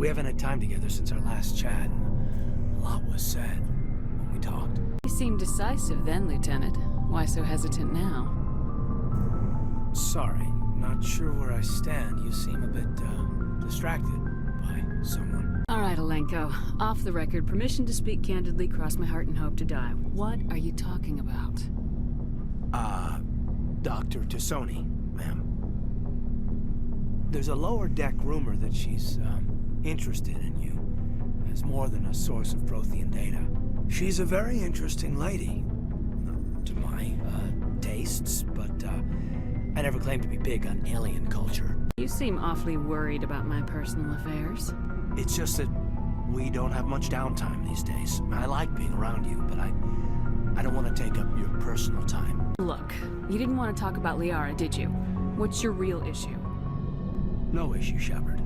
We haven't had time together since our last chat. A lot was said when we talked. You seemed decisive then, Lieutenant. Why so hesitant now? Sorry, not sure where I stand. You seem a bit, distracted by someone. All right, Alenko. Off the record, permission to speak candidly, cross my heart and hope to die. What are you talking about? Dr. Tassoni, ma'am. There's a lower deck rumor that she's, interested in you as more than a source of Prothean data. She's a very interesting lady. To my, tastes, but, I never claimed to be big on alien culture. You seem awfully worried about my personal affairs. It's just that we don't have much downtime these days. I like being around you, but I don't want to take up your personal time. Look, you didn't want to talk about Liara, did you? What's your real issue? No issue, Shepard.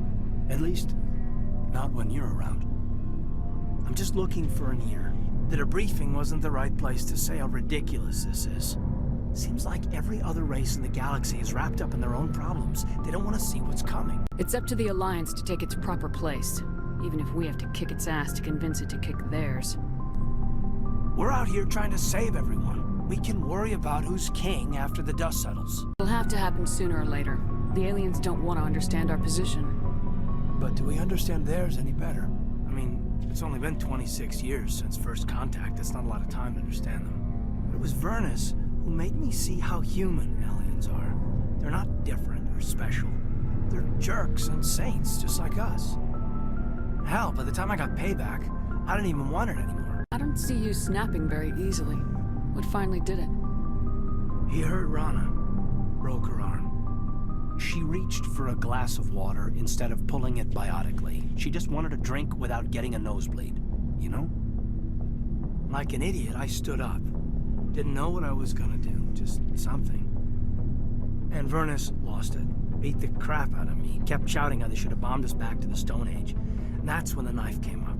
At least, not when you're around. I'm just looking for an ear. The debriefing wasn't the right place to say how ridiculous this is. Seems like every other race in the galaxy is wrapped up in their own problems. They don't want to see what's coming. It's up to the Alliance to take its proper place, even if we have to kick its ass to convince it to kick theirs. We're out here trying to save everyone. We can worry about who's king after the dust settles. It'll have to happen sooner or later. The aliens don't want to understand our position. But do we understand theirs any better? I mean, it's only been 26 years since first contact. That's not a lot of time to understand them. But it was Vernus who made me see how human aliens are. They're not different or special. They're jerks and saints, just like us. Hell, by the time I got payback, I didn't even want it anymore. I don't see you snapping very easily. What finally did it? He hurt Rana. Broke her arm. She reached for a glass of water instead of pulling it biotically. She just wanted a drink without getting a nosebleed. You know? Like an idiot, I stood up. Didn't know what I was gonna do. Just something. And Vernus lost it. Beat the crap out of me. Kept shouting how they should have bombed us back to the Stone Age. And that's when the knife came up.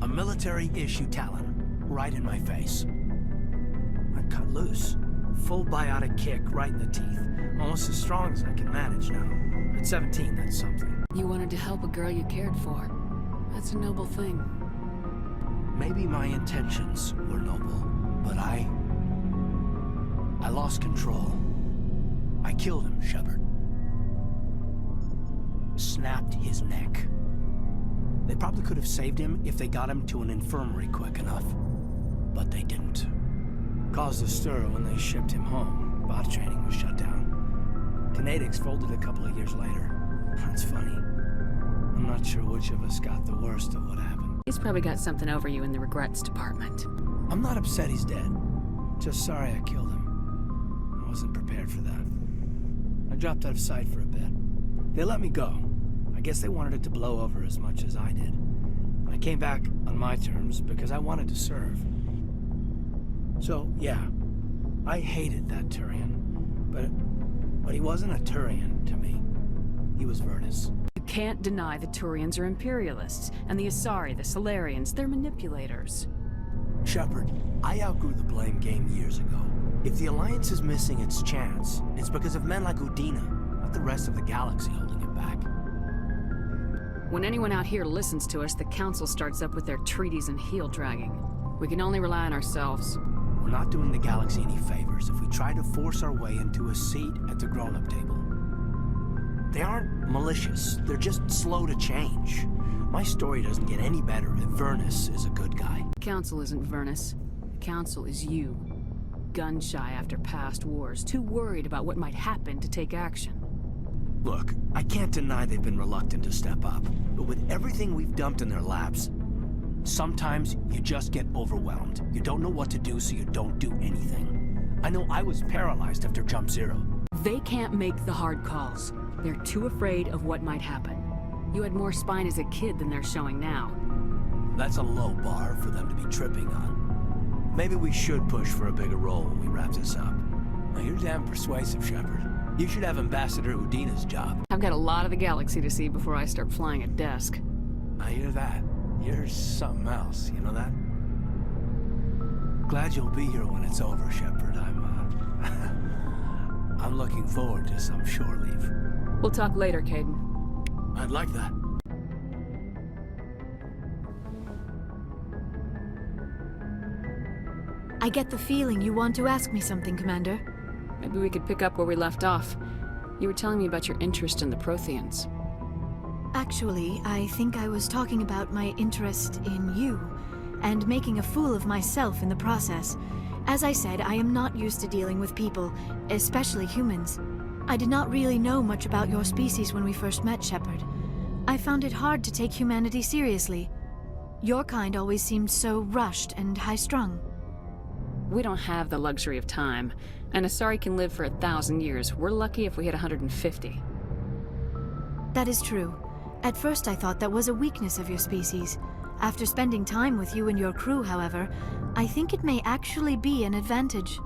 A military-issue talon. Right in my face. I cut loose. Full biotic kick right in the teeth. Almost as strong as I can manage now. At 17, that's something. You wanted to help a girl you cared for. That's a noble thing. Maybe my intentions were noble, but I lost control. I killed him, Shepard. Snapped his neck. They probably could have saved him if they got him to an infirmary quick enough. But they didn't. Caused a stir when they shipped him home. Bot training was shut down. Kinetics folded a couple of years later. That's funny. I'm not sure which of us got the worst of what happened. He's probably got something over you in the regrets department. I'm not upset he's dead. Just sorry I killed him. I wasn't prepared for that. I dropped out of sight for a bit. They let me go. I guess they wanted it to blow over as much as I did. I came back on my terms because I wanted to serve. So, yeah, I hated that Turian, but he wasn't a Turian to me. He was Vernus. You can't deny the Turians are imperialists, and the Asari, the Solarians, they're manipulators. Shepard, I outgrew the blame game years ago. If the Alliance is missing its chance, it's because of men like Udina, not the rest of the galaxy holding it back. When anyone out here listens to us, the Council starts up with their treaties and heel dragging. We can only rely on ourselves. We're not doing the galaxy any favors if we try to force our way into a seat at the grown-up table. They aren't malicious, they're just slow to change. My story doesn't get any better if Vernus is a good guy. The Council isn't Vernus. The Council is you. Gun-shy after past wars, too worried about what might happen to take action. Look, I can't deny they've been reluctant to step up, but with everything we've dumped in their laps, sometimes you just get overwhelmed. You don't know what to do, so you don't do anything. I know I was paralyzed after Jump Zero. They can't make the hard calls. They're too afraid of what might happen. You had more spine as a kid than they're showing now. That's a low bar for them to be tripping on. Maybe we should push for a bigger role when we wrap this up. Now, you're damn persuasive, Shepard. You should have Ambassador Udina's job. I've got a lot of the galaxy to see before I start flying a desk. I hear that. You're something else, you know that? Glad you'll be here when it's over, Shepard. I'm looking forward to some shore leave. We'll talk later, Caden. I'd like that. I get the feeling you want to ask me something, Commander. Maybe we could pick up where we left off. You were telling me about your interest in the Protheans. Actually, I think I was talking about my interest in you, and making a fool of myself in the process. As I said, I am not used to dealing with people, especially humans. I did not really know much about your species when we first met, Shepard. I found it hard to take humanity seriously. Your kind always seemed so rushed and high-strung. We don't have the luxury of time, and Asari can live for 1,000 years. We're lucky if we hit 150. That is true. At first I thought that was a weakness of your species. After spending time with you and your crew, however, I think it may actually be an advantage.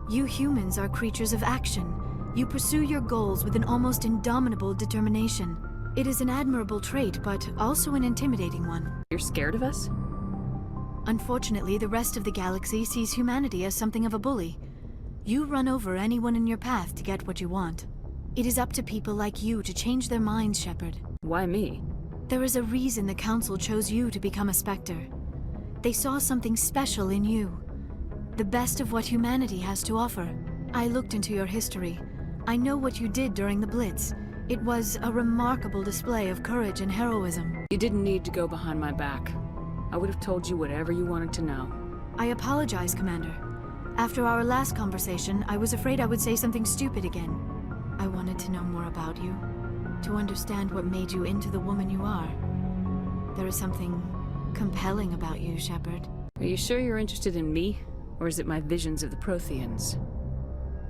You humans are creatures of action. You pursue your goals with an almost indomitable determination. It is an admirable trait, but also an intimidating one. You're scared of us? Unfortunately, the rest of the galaxy sees humanity as something of a bully. You run over anyone in your path to get what you want. It is up to people like you to change their minds, Shepard. Why me? There is a reason the Council chose you to become a Spectre. They saw something special in you. The best of what humanity has to offer. I looked into your history. I know what you did during the Blitz. It was a remarkable display of courage and heroism. You didn't need to go behind my back. I would have told you whatever you wanted to know. I apologize, Commander. After our last conversation, I was afraid I would say something stupid again. I wanted to know more about you, to understand what made you into the woman you are. There is something compelling about you, Shepard. Are you sure you're interested in me, or is it my visions of the Protheans?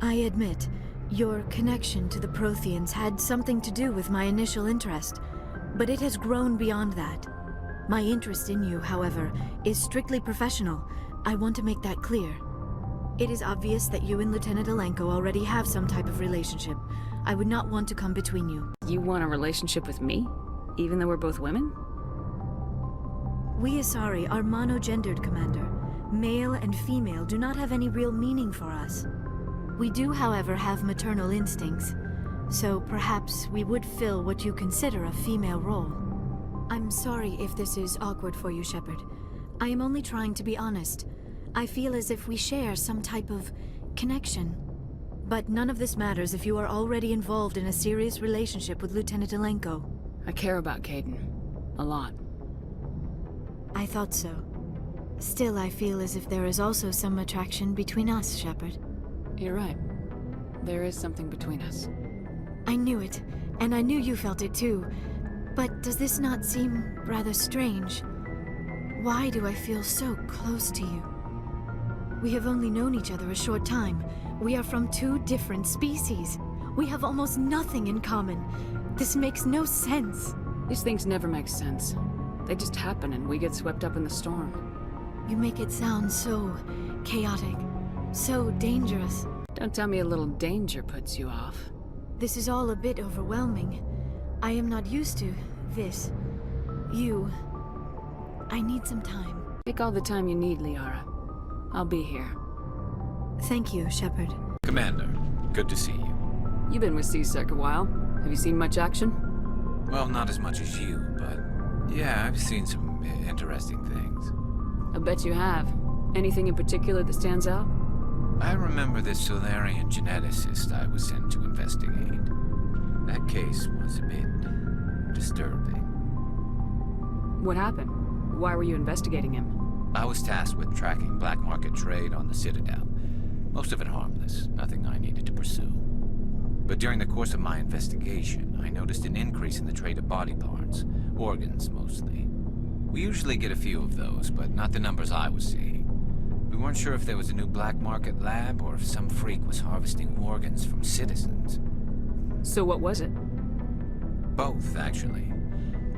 I admit, your connection to the Protheans had something to do with my initial interest, but it has grown beyond that. My interest in you, however, is strictly professional. I want to make that clear. It is obvious that you and Lieutenant Alenko already have some type of relationship. I would not want to come between you. You want a relationship with me? Even though we're both women? We Asari are monogendered, Commander. Male and female do not have any real meaning for us. We do, however, have maternal instincts, so perhaps we would fill what you consider a female role. I'm sorry if this is awkward for you, Shepard. I am only trying to be honest. I feel as if we share some type of connection. But none of this matters if you are already involved in a serious relationship with Lieutenant Alenko. I care about Kaidan. A lot. I thought so. Still, I feel as if there is also some attraction between us, Shepard. You're right. There is something between us. I knew it, and I knew you felt it too. But does this not seem rather strange? Why do I feel so close to you? We have only known each other a short time. We are from two different species. We have almost nothing in common. This makes no sense. These things never make sense. They just happen and we get swept up in the storm. You make it sound so chaotic, so dangerous. Don't tell me a little danger puts you off. This is all a bit overwhelming. I am not used to this. You. I need some time. Take all the time you need, Liara. I'll be here. Thank you, Shepard. Commander, good to see you. You've been with C-Sec a while. Have you seen much action? Well, not as much as you, but yeah, I've seen some interesting things. I bet you have. Anything in particular that stands out? I remember this Solarian geneticist I was sent to investigate. That case was a bit disturbing. What happened? Why were you investigating him? I was tasked with tracking black market trade on the Citadel. Most of it harmless, nothing I needed to pursue. But during the course of my investigation, I noticed an increase in the trade of body parts, organs mostly. We usually get a few of those, but not the numbers I was seeing. We weren't sure if there was a new black market lab or if some freak was harvesting organs from citizens. So what was it? Both, actually.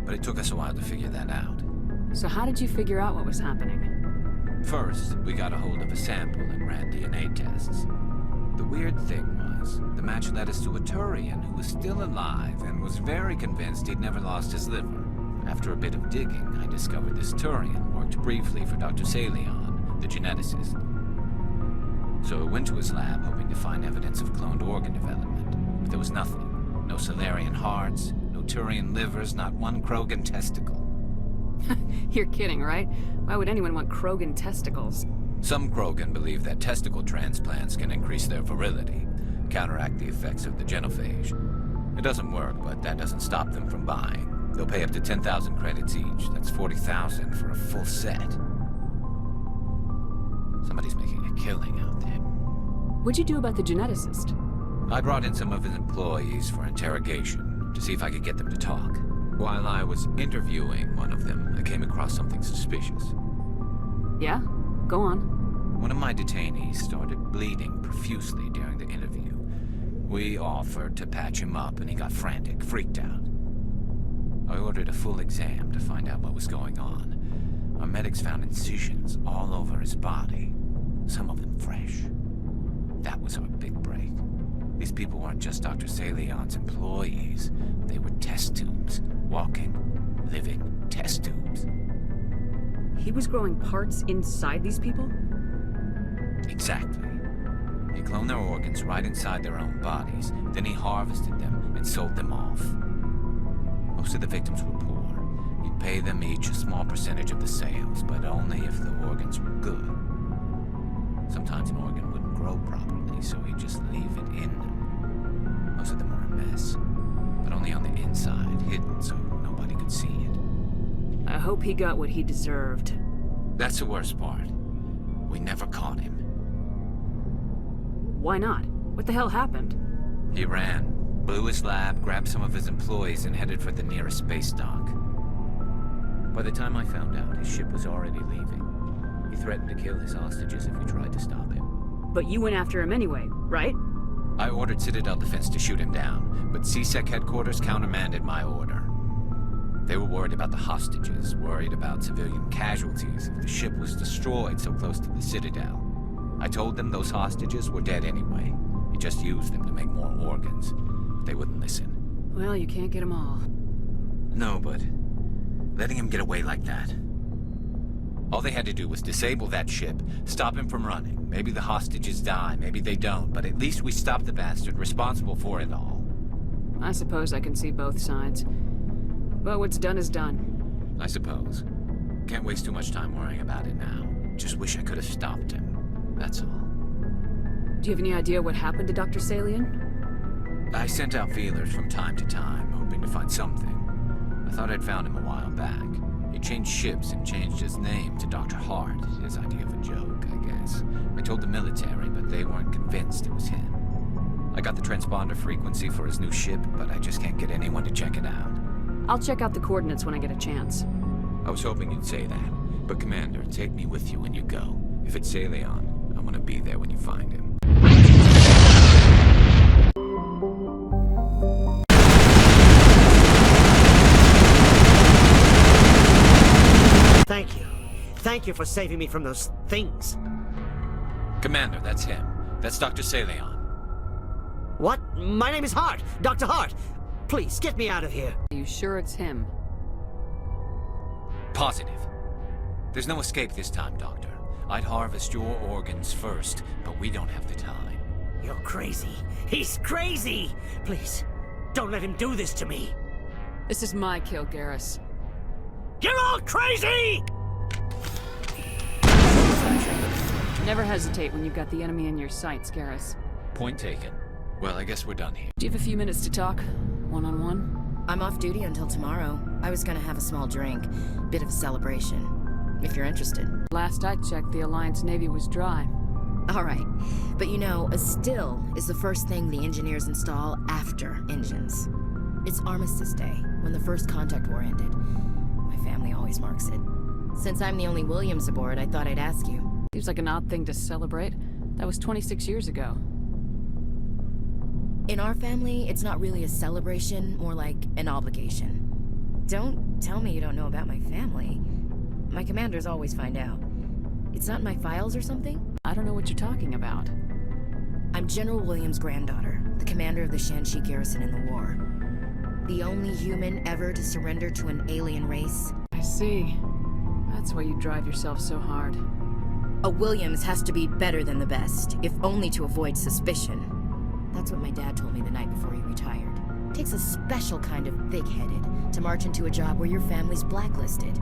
But it took us a while to figure that out. So how did you figure out what was happening? First, we got a hold of a sample and ran DNA tests. The weird thing was, the match led us to a Turian who was still alive and was very convinced he'd never lost his liver. After a bit of digging, I discovered this Turian worked briefly for Dr. Salion, the geneticist. So I went to his lab hoping to find evidence of cloned organ development, but there was nothing. No Solarian hearts, no Turian livers, not one Krogan testicle. You're kidding, right? Why would anyone want Krogan testicles? Some Krogan believe that testicle transplants can increase their virility, counteract the effects of the genophage. It doesn't work, but that doesn't stop them from buying. They'll pay up to 10,000 credits each. That's 40,000 for a full set. Somebody's making a killing out there. What'd you do about the geneticist? I brought in some of his employees for interrogation, to see if I could get them to talk. While I was interviewing one of them, I came across something suspicious. Yeah? Go on. One of my detainees started bleeding profusely during the interview. We offered to patch him up, and he got frantic, freaked out. I ordered a full exam to find out what was going on. Our medics found incisions all over his body, some of them fresh. That was our big break. These people weren't just Dr. Salion's employees. They were test tubes. Walking, living test tubes. He was growing parts inside these people? Exactly. He cloned their organs right inside their own bodies. Then he harvested them and sold them off. Most of the victims were poor. He'd pay them each a small percentage of the sales, but only if the organs were good. Sometimes an organ wouldn't grow properly, so he'd just leave it in them. Most of them were a mess, but only on the inside, hidden so nobody could see it. I hope he got what he deserved. That's the worst part. We never caught him. Why not? What the hell happened? He ran, blew his lab, grabbed some of his employees, and headed for the nearest space dock. By the time I found out, his ship was already leaving. He threatened to kill his hostages if we tried to stop him. But you went after him anyway, right? I ordered Citadel Defense to shoot him down, but CSEC headquarters countermanded my order. They were worried about the hostages, worried about civilian casualties if the ship was destroyed so close to the Citadel. I told them those hostages were dead anyway. He just used them to make more organs. But they wouldn't listen. Well, you can't get them all. No, but letting him get away like that. All they had to do was disable that ship, stop him from running. Maybe the hostages die, maybe they don't, but at least we stopped the bastard responsible for it all. I suppose I can see both sides. But what's done is done. I suppose. Can't waste too much time worrying about it now. Just wish I could have stopped him. That's all. Do you have any idea what happened to Dr. Salion? I sent out feelers from time to time, hoping to find something. I thought I'd found him a while back. He changed ships and changed his name to Dr. Hart, his idea of a joke, I guess. I told the military, but they weren't convinced it was him. I got the transponder frequency for his new ship, but I just can't get anyone to check it out. I'll check out the coordinates when I get a chance. I was hoping you'd say that, but Commander, take me with you when you go. If it's Salion, I want to be there when you find him. Thank you. Thank you for saving me from those things. Commander, that's him. That's Dr. Salion. What? My name is Hart. Dr. Hart. Please, get me out of here. Are you sure it's him? Positive. There's no escape this time, Doctor. I'd harvest your organs first, but we don't have the time. You're crazy. He's crazy! Please, don't let him do this to me. This is my kill, Garrus. You're all crazy! Never hesitate when you've got the enemy in your sights, Garrus. Point taken. Well, I guess we're done here. Do you have a few minutes to talk? One-on-one? I'm off duty until tomorrow. I was gonna have a small drink. Bit of a celebration. If you're interested. Last I checked, the Alliance Navy was dry. Alright. But you know, a still is the first thing the engineers install after engines. It's Armistice Day, when the first contact war ended. My family always marks it. Since I'm the only Williams aboard, I thought I'd ask you. Seems like an odd thing to celebrate. That was 26 years ago. In our family, it's not really a celebration, more like an obligation. Don't tell me you don't know about my family. My commanders always find out. It's not in my files or something? I don't know what you're talking about. I'm General Williams' granddaughter, the commander of the Shanxi garrison in the war. The only human ever to surrender to an alien race. I see. That's why you drive yourself so hard. A Williams has to be better than the best, if only to avoid suspicion. That's what my dad told me the night before he retired. Takes a special kind of big-headed to march into a job where your family's blacklisted.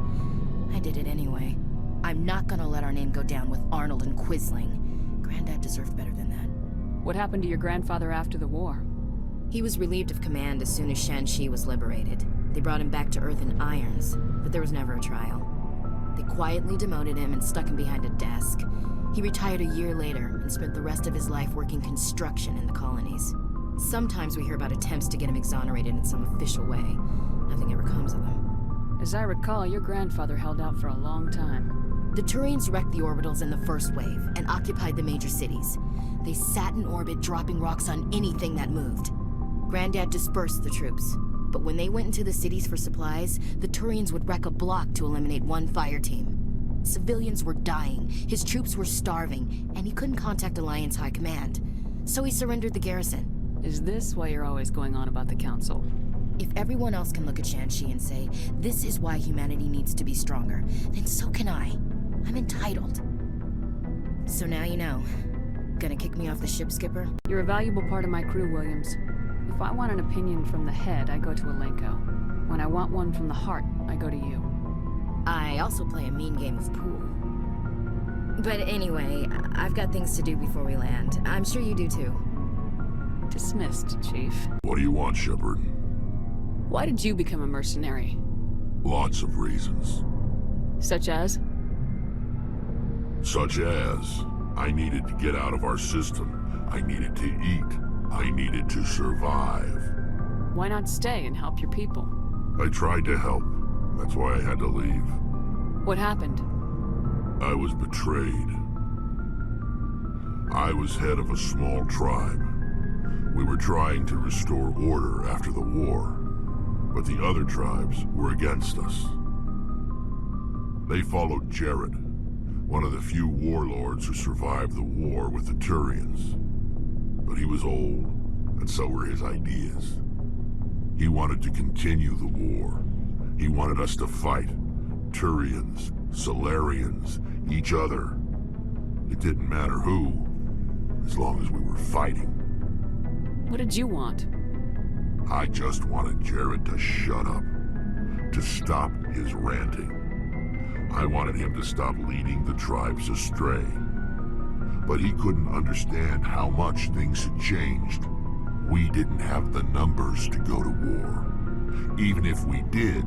I did it anyway. I'm not gonna let our name go down with Arnold and Quisling. Granddad deserved better than that. What happened to your grandfather after the war? He was relieved of command as soon as Shanxi was liberated. They brought him back to Earth in irons, but there was never a trial. They quietly demoted him and stuck him behind a desk. He retired a year later and spent the rest of his life working construction in the colonies. Sometimes we hear about attempts to get him exonerated in some official way. Nothing ever comes of them. As I recall, your grandfather held out for a long time. The Turians wrecked the orbitals in the first wave and occupied the major cities. They sat in orbit, dropping rocks on anything that moved. Granddad dispersed the troops, but when they went into the cities for supplies, the Turians would wreck a block to eliminate one fire team. Civilians were dying, his troops were starving, and he couldn't contact Alliance High Command. So he surrendered the garrison. Is this why you're always going on about the Council? If everyone else can look at Shanxi and say, this is why humanity needs to be stronger, then so can I. I'm entitled. So now you know. Gonna kick me off the ship, Skipper? You're a valuable part of my crew, Williams. If I want an opinion from the head, I go to Alenko. When I want one from the heart, I go to you. I also play a mean game of pool. But anyway, I've got things to do before we land. I'm sure you do too. Dismissed, Chief. What do you want, Shepard? Why did you become a mercenary? Lots of reasons. Such as? Such as, I needed to get out of our system. I needed to eat. I needed to survive. Why not stay and help your people? I tried to help. That's why I had to leave. What happened? I was betrayed. I was head of a small tribe. We were trying to restore order after the war, but the other tribes were against us. They followed Jared, one of the few warlords who survived the war with the Turians. But he was old, and so were his ideas. He wanted to continue the war. He wanted us to fight. Turians, Solarians, each other. It didn't matter who, as long as we were fighting. What did you want? I just wanted Jared to shut up, to stop his ranting. I wanted him to stop leading the tribes astray. But he couldn't understand how much things had changed. We didn't have the numbers to go to war. Even if we did,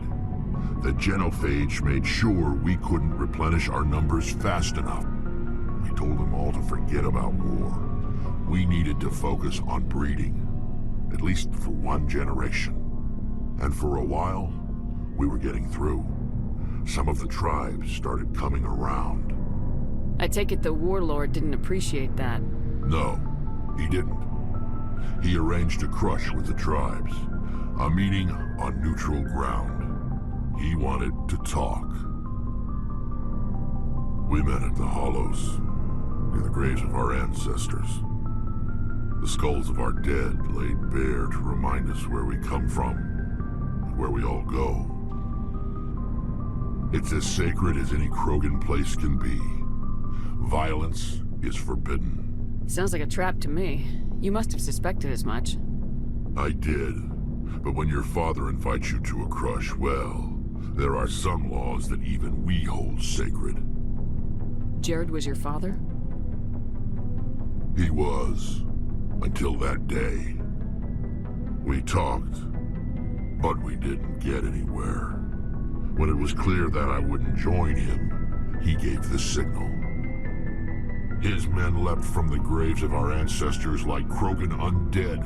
the genophage made sure we couldn't replenish our numbers fast enough. We told them all to forget about war. We needed to focus on breeding, at least for one generation. And for a while, we were getting through. Some of the tribes started coming around. I take it the warlord didn't appreciate that. No, he didn't. He arranged a crush with the tribes, a meeting on neutral ground. He wanted to talk. We met at the Hollows, near the graves of our ancestors. The skulls of our dead laid bare to remind us where we come from, and where we all go. It's as sacred as any Krogan place can be. Violence is forbidden. Sounds like a trap to me. You must have suspected as much. I did. But when your father invites you to a crush, well, there are some laws that even we hold sacred. Jared was your father? He was. Until that day. We talked, but we didn't get anywhere. When it was clear that I wouldn't join him, he gave the signal. His men leapt from the graves of our ancestors like Krogan undead.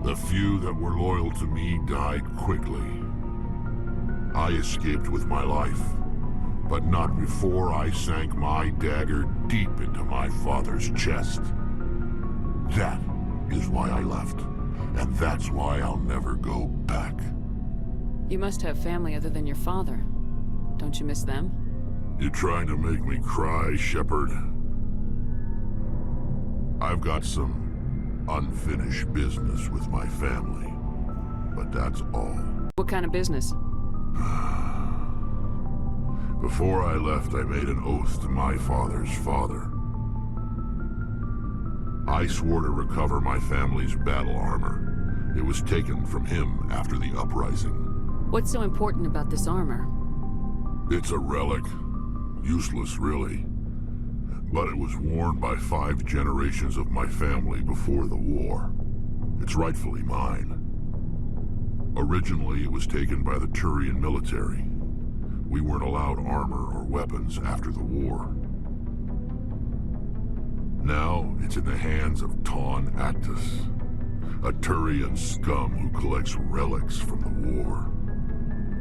The few that were loyal to me died quickly. I escaped with my life, but not before I sank my dagger deep into my father's chest. That is why I left, and that's why I'll never go back. You must have family other than your father. Don't you miss them? You trying to make me cry, Shepard? I've got some unfinished business with my family, but that's all. What kind of business? Before I left, I made an oath to my father's father. I swore to recover my family's battle armor. It was taken from him after the uprising. What's so important about this armor? It's a relic, Useless, really. But it was worn by 5 generations of my family before the war. It's rightfully mine. Originally, it was taken by the Turian military. We weren't allowed armor or weapons after the war. Now, it's in the hands of Ton Actus, a Turian scum who collects relics from the war.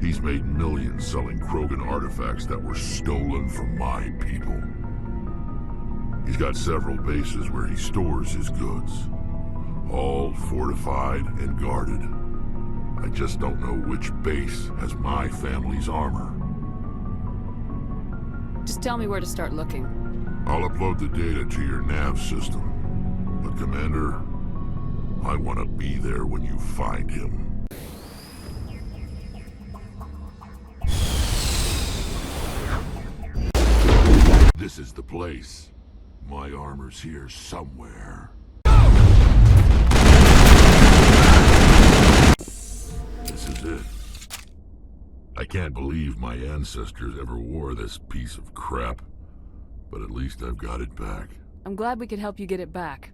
He's made millions selling Krogan artifacts that were stolen from my people. He's got several bases where he stores his goods, all fortified and guarded. I just don't know which base has my family's armor. Just tell me where to start looking. I'll upload the data to your nav system. But Commander, I want to be there when you find him. This is the place. My armor's here somewhere. This is it. I can't believe my ancestors ever wore this piece of crap. But at least I've got it back. I'm glad we could help you get it back.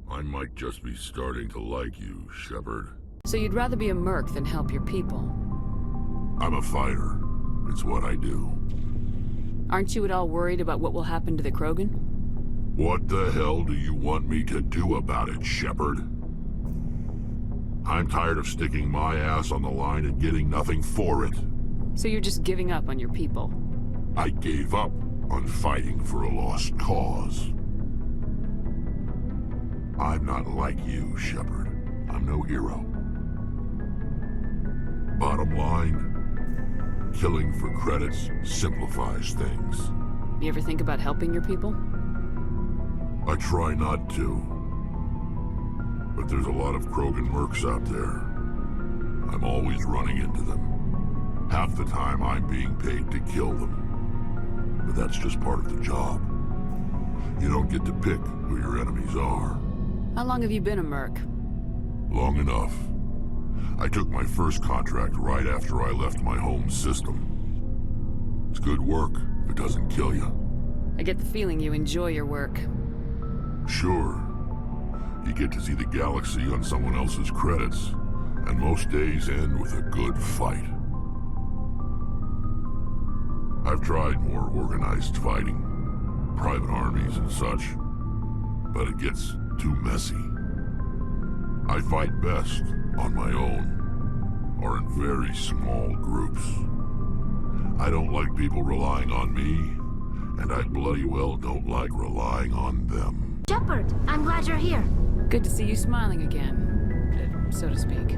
I might just be starting to like you, Shepard. So you'd rather be a merc than help your people? I'm a fighter. It's what I do. Aren't you at all worried about what will happen to the Krogan? What the hell do you want me to do about it, Shepard? I'm tired of sticking my ass on the line and getting nothing for it. So you're just giving up on your people? I gave up on fighting for a lost cause. I'm not like you, Shepard. I'm no hero. Bottom line, killing for credits simplifies things. You ever think about helping your people? I try not to. But there's a lot of Krogan mercs out there. I'm always running into them. Half the time I'm being paid to kill them. But that's just part of the job. You don't get to pick who your enemies are. How long have you been a merc? Long enough. I took my first contract right after I left my home system. It's good work if it doesn't kill you. I get the feeling you enjoy your work. Sure. You get to see the galaxy on someone else's credits, and most days end with a good fight. I've tried more organized fighting, private armies and such, but it gets too messy. I fight best on my own, or in very small groups. I don't like people relying on me, and I bloody well don't like relying on them. Shepard, I'm glad you're here. Good to see you smiling again, so to speak.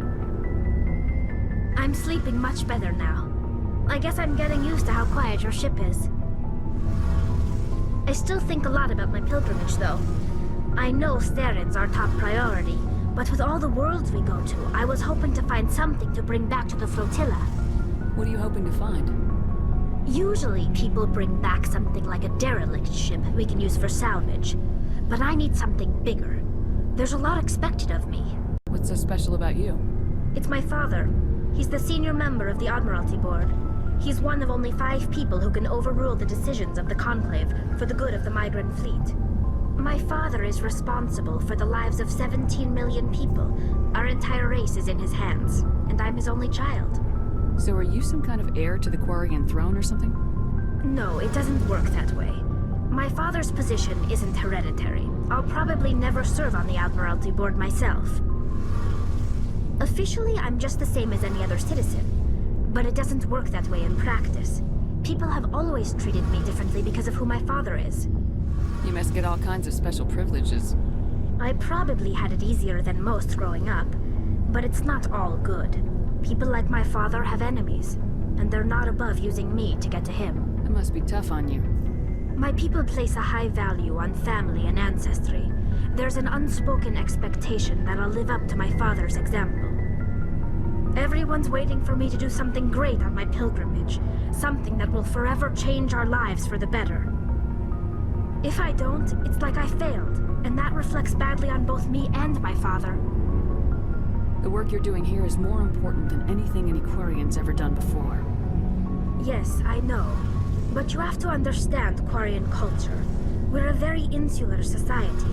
I'm sleeping much better now. I guess I'm getting used to how quiet your ship is. I still think a lot about my pilgrimage, though. I know Steren's our top priority, but with all the worlds we go to, I was hoping to find something to bring back to the flotilla. What are you hoping to find? Usually, people bring back something like a derelict ship we can use for salvage. But I need something bigger. There's a lot expected of me. What's so special about you? It's my father. He's the senior member of the Admiralty Board. He's one of only 5 people who can overrule the decisions of the Conclave for the good of the migrant fleet. My father is responsible for the lives of 17 million people. Our entire race is in his hands, and I'm his only child. So are you some kind of heir to the Quarian throne or something? No, it doesn't work that way. My father's position isn't hereditary. I'll probably never serve on the Admiralty Board myself. Officially, I'm just the same as any other citizen. But it doesn't work that way in practice. People have always treated me differently because of who my father is. You must get all kinds of special privileges. I probably had it easier than most growing up, but it's not all good. People like my father have enemies, and they're not above using me to get to him. That must be tough on you. My people place a high value on family and ancestry. There's an unspoken expectation that I'll live up to my father's example. Everyone's waiting for me to do something great on my pilgrimage, something that will forever change our lives for the better. If I don't, it's like I failed, and that reflects badly on both me and my father. The work you're doing here is more important than anything any Quarian's ever done before. Yes, I know. But you have to understand Quarian culture. We're a very insular society.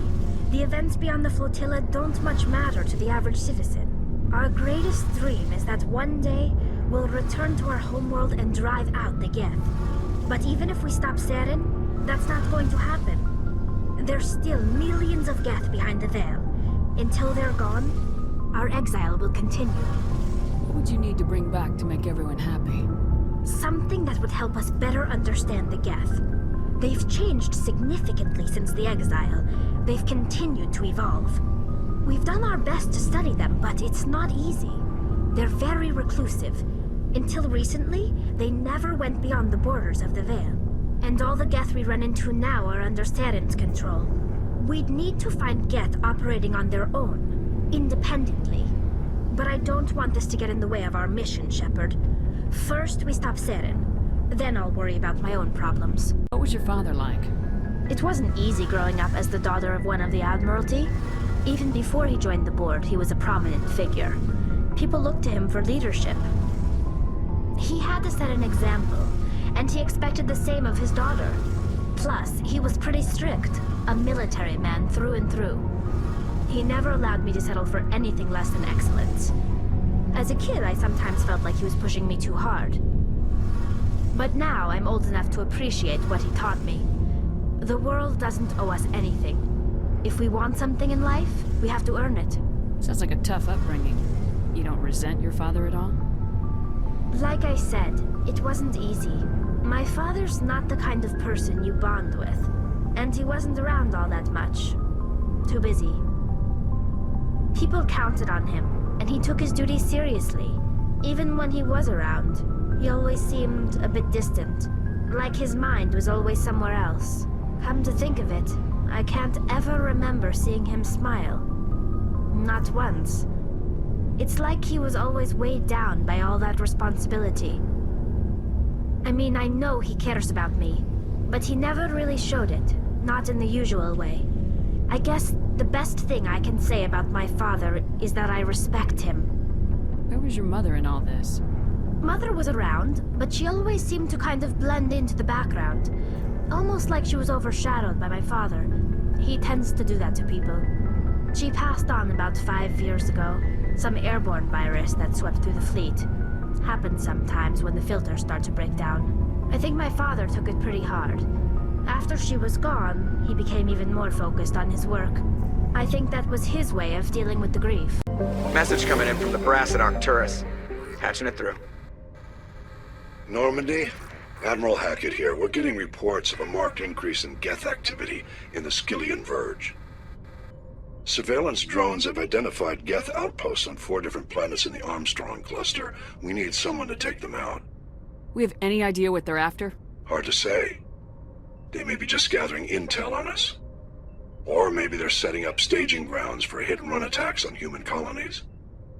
The events beyond the flotilla don't much matter to the average citizen. Our greatest dream is that one day we'll return to our homeworld and drive out the Geth. But even if we stop Saren, that's not going to happen. There's still millions of Geth behind the veil. Until they're gone, our exile will continue. What would you need to bring back to make everyone happy? Something that would help us better understand the Geth. They've changed significantly since the exile. They've continued to evolve. We've done our best to study them, but it's not easy. They're very reclusive. Until recently, they never went beyond the borders of the Veil. And all the Geth we run into now are under Saren's control. We'd need to find Geth operating on their own, independently. But I don't want this to get in the way of our mission, Shepard. First, we stop Saren. Then I'll worry about my own problems. What was your father like? It wasn't easy growing up as the daughter of one of the Admiralty. Even before he joined the board, he was a prominent figure. People looked to him for leadership. He had to set an example, and he expected the same of his daughter. Plus, he was pretty strict, a military man through and through. He never allowed me to settle for anything less than excellence. As a kid, I sometimes felt like he was pushing me too hard. But now I'm old enough to appreciate what he taught me. The world doesn't owe us anything. If we want something in life, we have to earn it. Sounds like a tough upbringing. You don't resent your father at all? Like I said, it wasn't easy. My father's not the kind of person you bond with. And he wasn't around all that much. Too busy. People counted on him, and he took his duties seriously. Even when he was around, he always seemed a bit distant. Like his mind was always somewhere else. Come to think of it, I can't ever remember seeing him smile. Not once. It's like he was always weighed down by all that responsibility. I mean, I know he cares about me, but he never really showed it, not in the usual way. I guess the best thing I can say about my father is that I respect him. Where was your mother in all this? Mother was around, but she always seemed to kind of blend into the background. Almost like she was overshadowed by my father. He tends to do that to people. She passed on about 5 years ago. Some airborne virus that swept through the fleet. Happens sometimes when the filters start to break down. I think my father took it pretty hard. After she was gone, he became even more focused on his work. I think that was his way of dealing with the grief. Message coming in from the brass at Arcturus. Patching it through. Normandy? Admiral Hackett here. We're getting reports of a marked increase in Geth activity in the Skyllian Verge. Surveillance drones have identified Geth outposts on 4 different planets in the Armstrong cluster. We need someone to take them out. We have any idea what they're after? Hard to say. They may be just gathering intel on us. Or maybe they're setting up staging grounds for hit-and-run attacks on human colonies.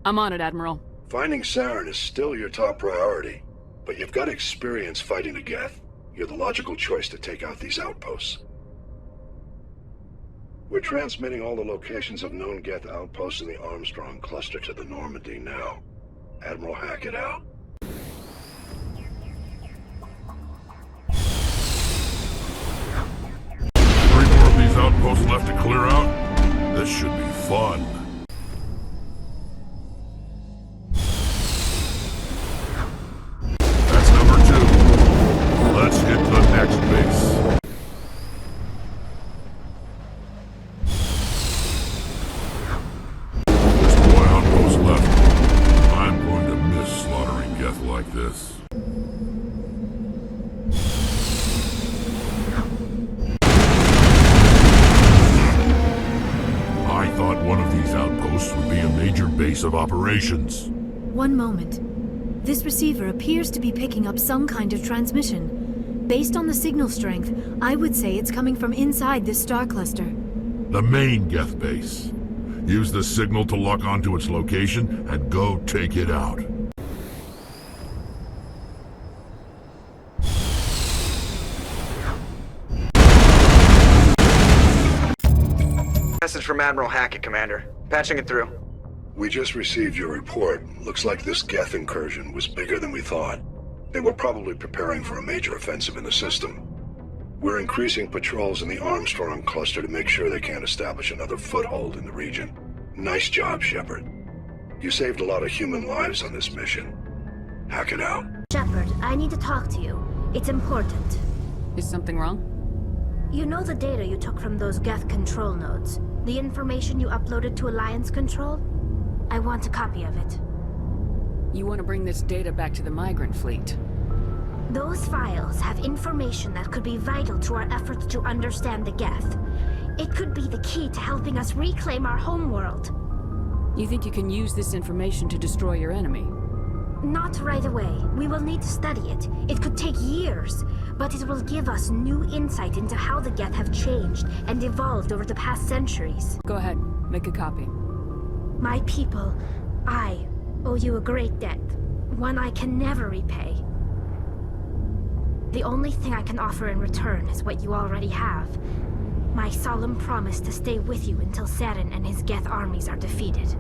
I'm on it, Admiral. Finding Saren is still your top priority. But you've got experience fighting the Geth. You're the logical choice to take out these outposts. We're transmitting all the locations of known Geth outposts in the Armstrong cluster to the Normandy now. Admiral Hackett out. 3 more of these outposts left to clear out? This should be fun. That's number 2. Let's hit the next base. There's 1 outpost left. I'm going to miss slaughtering Geth like this. I thought one of these outposts would be a major base of operations. One moment. This receiver appears to be picking up some kind of transmission. Based on the signal strength, I would say it's coming from inside this star cluster. The main Geth base. Use the signal to lock onto its location and go take it out. Message from Admiral Hackett, Commander. Patching it through. We just received your report. Looks like this Geth incursion was bigger than we thought. They were probably preparing for a major offensive in the system. We're increasing patrols in the Armstrong cluster to make sure they can't establish another foothold in the region. Nice job, Shepard. You saved a lot of human lives on this mission. Hack it out. Shepard, I need to talk to you. It's important. Is something wrong? You know the data you took from those Geth control nodes? The information you uploaded to Alliance Control? I want a copy of it. You want to bring this data back to the migrant fleet? Those files have information that could be vital to our efforts to understand the Geth. It could be the key to helping us reclaim our homeworld. You think you can use this information to destroy your enemy? Not right away. We will need to study it. It could take years, but it will give us new insight into how the Geth have changed and evolved over the past centuries. Go ahead, make a copy. My people, I owe you a great debt, one I can never repay. The only thing I can offer in return is what you already have. My solemn promise to stay with you until Saren and his Geth armies are defeated.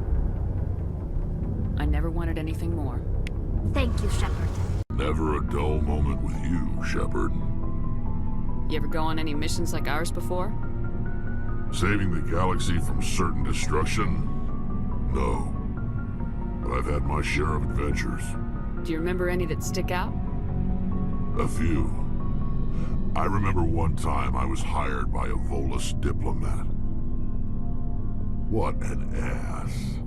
I never wanted anything more. Thank you, Shepard. Never a dull moment with you, Shepard. You ever go on any missions like ours before? Saving the galaxy from certain destruction? No. But I've had my share of adventures. Do you remember any that stick out? A few. I remember one time I was hired by a Volus diplomat. What an ass.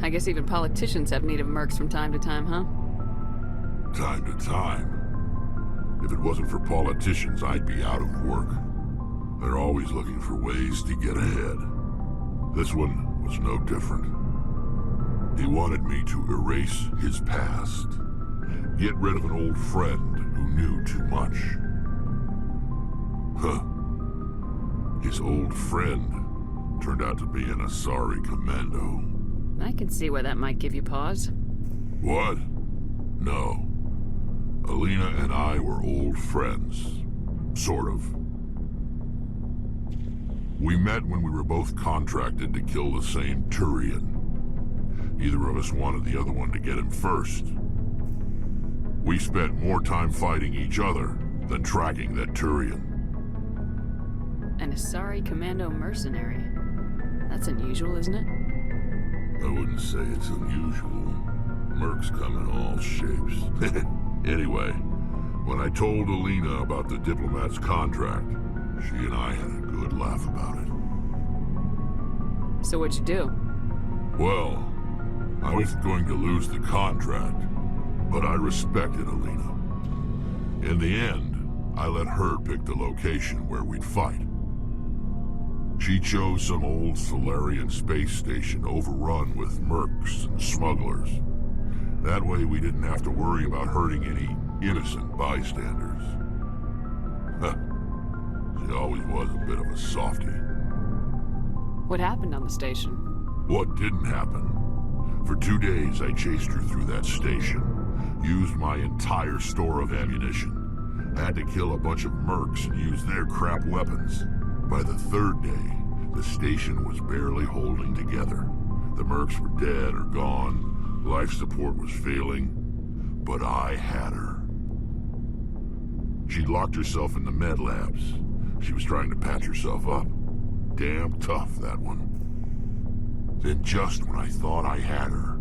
I guess even politicians have need of mercs from time to time, huh? Time to time. If it wasn't for politicians, I'd be out of work. They're always looking for ways to get ahead. This one was no different. He wanted me to erase his past. Get rid of an old friend who knew too much. Huh. His old friend turned out to be an Asari commando. I can see why that might give you pause. What? No. Alina and I were old friends. Sort of. We met when we were both contracted to kill the same Turian. Neither of us wanted the other one to get him first. We spent more time fighting each other than tracking that Turian. An Asari commando mercenary. That's unusual, isn't it? I wouldn't say it's unusual. Mercs come in all shapes. Anyway, when I told Alina about the diplomat's contract, she and I had a good laugh about it. So what'd you do? Well, I was going to lose the contract, but I respected Alina. In the end, I let her pick the location where we'd fight. She chose some old Solarian space station overrun with mercs and smugglers. That way we didn't have to worry about hurting any innocent bystanders. She always was a bit of a softie. What happened on the station? What didn't happen? For 2 days I chased her through that station, used my entire store of ammunition, had to kill a bunch of mercs and use their crap weapons. By the 3rd day, the station was barely holding together. The mercs were dead or gone, life support was failing, but I had her. She'd locked herself in the med labs. She was trying to patch herself up. Damn tough, that one. Then just when I thought I had her,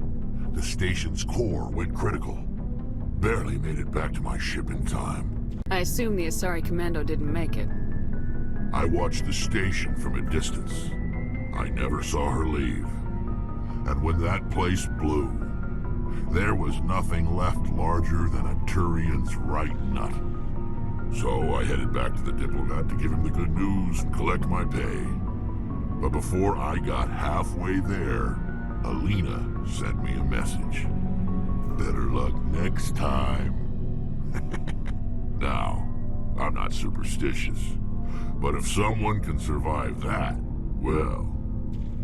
the station's core went critical. Barely made it back to my ship in time. I assume the Asari commando didn't make it. I watched the station from a distance. I never saw her leave. And when that place blew, there was nothing left larger than a Turian's right nut. So I headed back to the diplomat to give him the good news and collect my pay. But before I got halfway there, Alina sent me a message. Better luck next time. Now, I'm not superstitious, but if someone can survive that, well,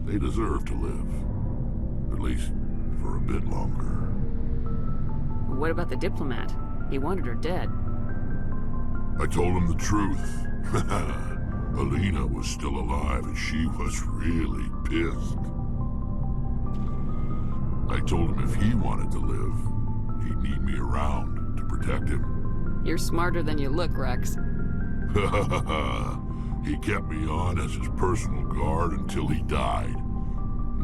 they deserve to live. At least for a bit longer. What about the diplomat? He wanted her dead. I told him the truth. Alina was still alive and she was really pissed. I told him if he wanted to live, he'd need me around to protect him. You're smarter than you look, Rex. He kept me on as his personal guard until he died.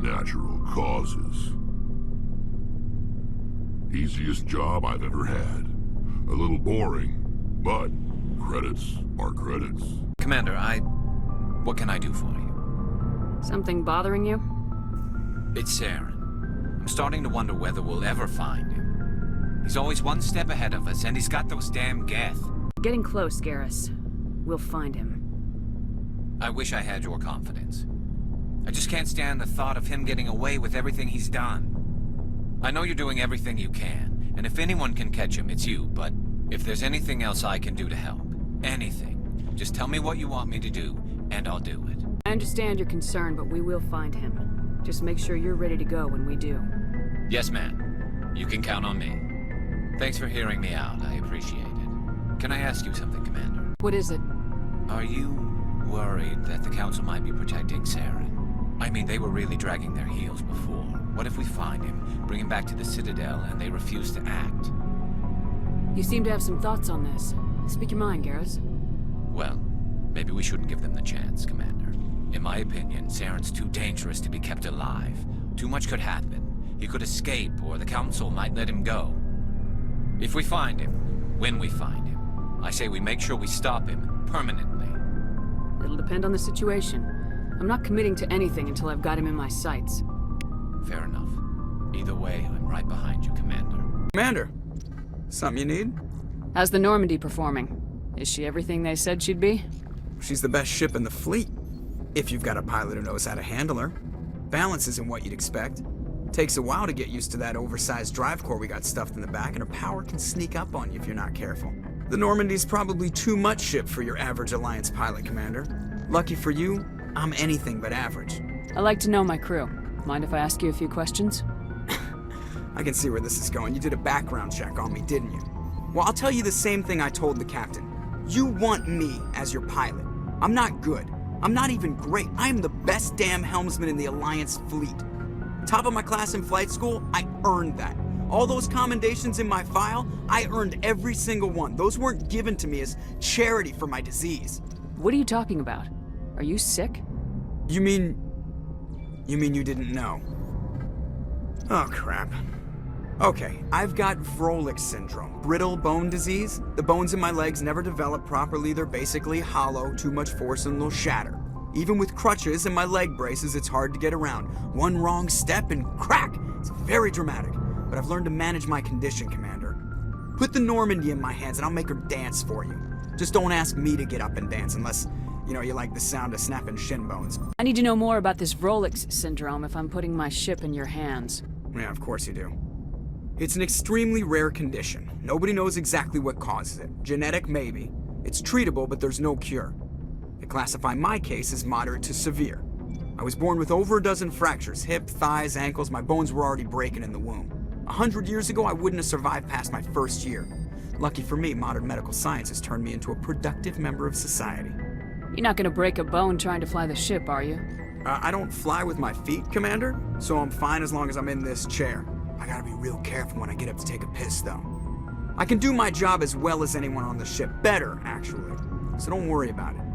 Natural causes. Easiest job I've ever had. A little boring, but credits are credits. Commander, what can I do for you? Something bothering you? It's Saren. I'm starting to wonder whether we'll ever find him. He's always one step ahead of us, and he's got those damn Geth. Getting close, Garrus. We'll find him. I wish I had your confidence. I just can't stand the thought of him getting away with everything he's done. I know you're doing everything you can, and if anyone can catch him, it's you, but if there's anything else I can do to help, anything, just tell me what you want me to do, and I'll do it. I understand your concern, but we will find him. Just make sure you're ready to go when we do. Yes, ma'am. You can count on me. Thanks for hearing me out. I appreciate it. Can I ask you something, Commander? What is it? Are you worried that the Council might be protecting Saren? I mean, they were really dragging their heels before. What if we find him, bring him back to the Citadel, and they refuse to act? You seem to have some thoughts on this. Speak your mind, Garrus. Well, maybe we shouldn't give them the chance, Commander. In my opinion, Saren's too dangerous to be kept alive. Too much could happen. He could escape, or the Council might let him go. If we find him, when we find him, I say we make sure we stop him permanently. It'll depend on the situation. I'm not committing to anything until I've got him in my sights. Fair enough. Either way, I'm right behind you, Commander. Commander, something you need? How's the Normandy performing? Is she everything they said she'd be? She's the best ship in the fleet. If you've got a pilot who knows how to handle her. Balance isn't what you'd expect. Takes a while to get used to that oversized drive core we got stuffed in the back, and her power can sneak up on you if you're not careful. The Normandy's probably too much ship for your average Alliance pilot, Commander. Lucky for you, I'm anything but average. I like to know my crew. Mind if I ask you a few questions? I can see where this is going. You did a background check on me, didn't you? Well, I'll tell you the same thing I told the captain. You want me as your pilot. I'm not good. I'm not even great. I am the best damn helmsman in the Alliance fleet. Top of my class in flight school, I earned that. All those commendations in my file, I earned every single one. Those weren't given to me as charity for my disease. What are you talking about? Are you sick? You mean you didn't know? Oh, crap. Okay, I've got Vrolik syndrome, brittle bone disease. The bones in my legs never develop properly. They're basically hollow, too much force and they'll shatter. Even with crutches and my leg braces, it's hard to get around. One wrong step and crack! It's very dramatic, but I've learned to manage my condition, Commander. Put the Normandy in my hands and I'll make her dance for you. Just don't ask me to get up and dance unless, you like the sound of snapping shin bones. I need to know more about this Vrolik syndrome if I'm putting my ship in your hands. Yeah, of course you do. It's an extremely rare condition. Nobody knows exactly what causes it. Genetic, maybe. It's treatable, but there's no cure. They classify my case as moderate to severe. I was born with over a dozen fractures, hip, thighs, ankles. My bones were already breaking in the womb. 100 years ago, I wouldn't have survived past my first year. Lucky for me, modern medical science has turned me into a productive member of society. You're not gonna break a bone trying to fly the ship, are you? I don't fly with my feet, Commander, so I'm fine as long as I'm in this chair. I gotta be real careful when I get up to take a piss, though. I can do my job as well as anyone on the ship. Better, actually. So don't worry about it.